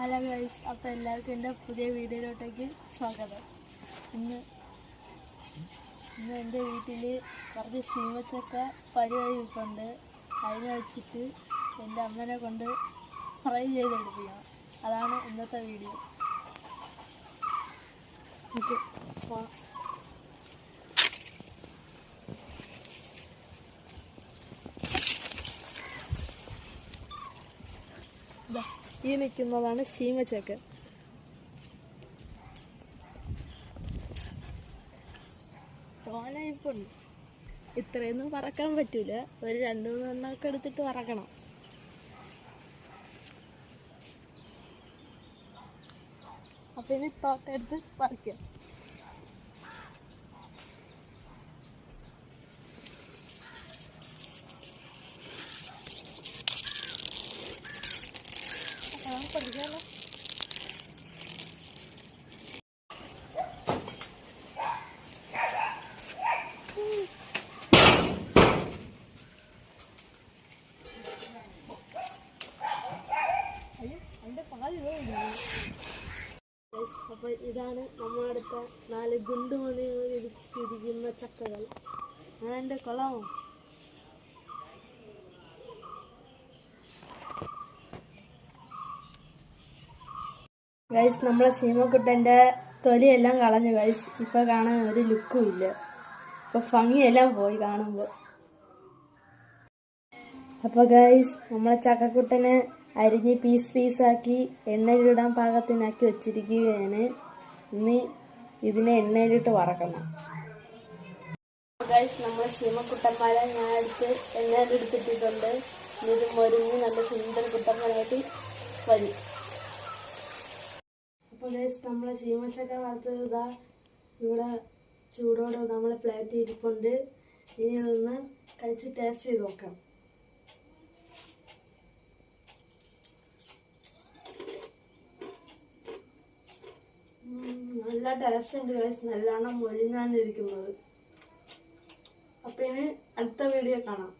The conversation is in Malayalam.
ഹലോ ഗൈസ്, അപ്പോൾ എല്ലാവർക്കും എൻ്റെ പുതിയ വീഡിയോയിലോട്ടേക്ക് സ്വാഗതം. ഇന്ന് എൻ്റെ വീട്ടിൽ കുറച്ച് ശീമച്ചക്ക പരിവരിപ്പുണ്ട്. അതിനെ വെച്ചിട്ട് എൻ്റെ അമ്മനെ കൊണ്ട് ഫ്രൈ ചെയ്തെടുപ്പിക്കണം. അതാണ് ഇന്നത്തെ വീഡിയോ. ഈ നിൽക്കുന്നതാണ് ശീമച്ചക്ക. തോനയിപ്പുണ്ട്. ഇത്രയൊന്നും പറക്കാൻ പറ്റൂല. ഒരു 2-3 എണ്ണമൊക്കെ എടുത്തിട്ട് പറക്കണം. അപ്പം ഇനി തോട്ടെടുത്ത് പറിക്കാം. പഠിക്കാമല്ലോ. അപ്പോൾ ഇതാണ് നമ്മളടുത്ത 4 ഗുണ്ടുമണി ഇരിക്കുന്ന ചക്കകൾ. ഞാൻ എൻ്റെ കൊള്ളാമോ? ഗൈസ്, നമ്മളെ ശീമക്കുട്ടൻ്റെ തൊലിയെല്ലാം കളഞ്ഞു ഗൈസ്. ഇപ്പോൾ കാണാൻ ഒരു ലുക്കും ഇല്ല. ഇപ്പോൾ ഭംഗിയെല്ലാം പോയി കാണുമ്പോൾ. അപ്പോൾ ഗൈസ്, നമ്മളെ ചക്കക്കുട്ടനെ അരിഞ്ഞ് പീസാക്കി എണ്ണയിലിടാൻ പാകത്തിനാക്കി വെച്ചിരിക്കുകയാണ്. ഇനി ഇതിനെ എണ്ണയിലിട്ട് വറക്കണം. ഗൈസ്, നമ്മളെ ശീമക്കുട്ടന്മാരെ ഞാൻ എടുത്ത് എണ്ണയിലെടുത്തിട്ടിട്ടുണ്ട്. ഇത് മൊരിഞ്ഞ് നല്ല സുന്ദര കുട്ടന്മാരായിട്ട് വരും. അപ്പോൾ ഗൈസ്, നമ്മളെ ശീമച്ചക്ക വറുത്തത് ഇതാ ഇവിടെ ചൂടോടെ നമ്മളെ പ്ലേറ്റ് ഇരിപ്പുണ്ട്. ഇനി ഇതൊന്ന് കഴിച്ച് ടേസ്റ്റ് ചെയ്ത് നോക്കാം. നല്ല ടേസ്റ്റ് ഉണ്ട് ഗൈസ്. നല്ലോണം മൊഴിഞ്ഞാണ് ഇരിക്കുന്നത്. അപ്പോൾ ഇനി അടുത്ത വീഡിയോ കാണാം.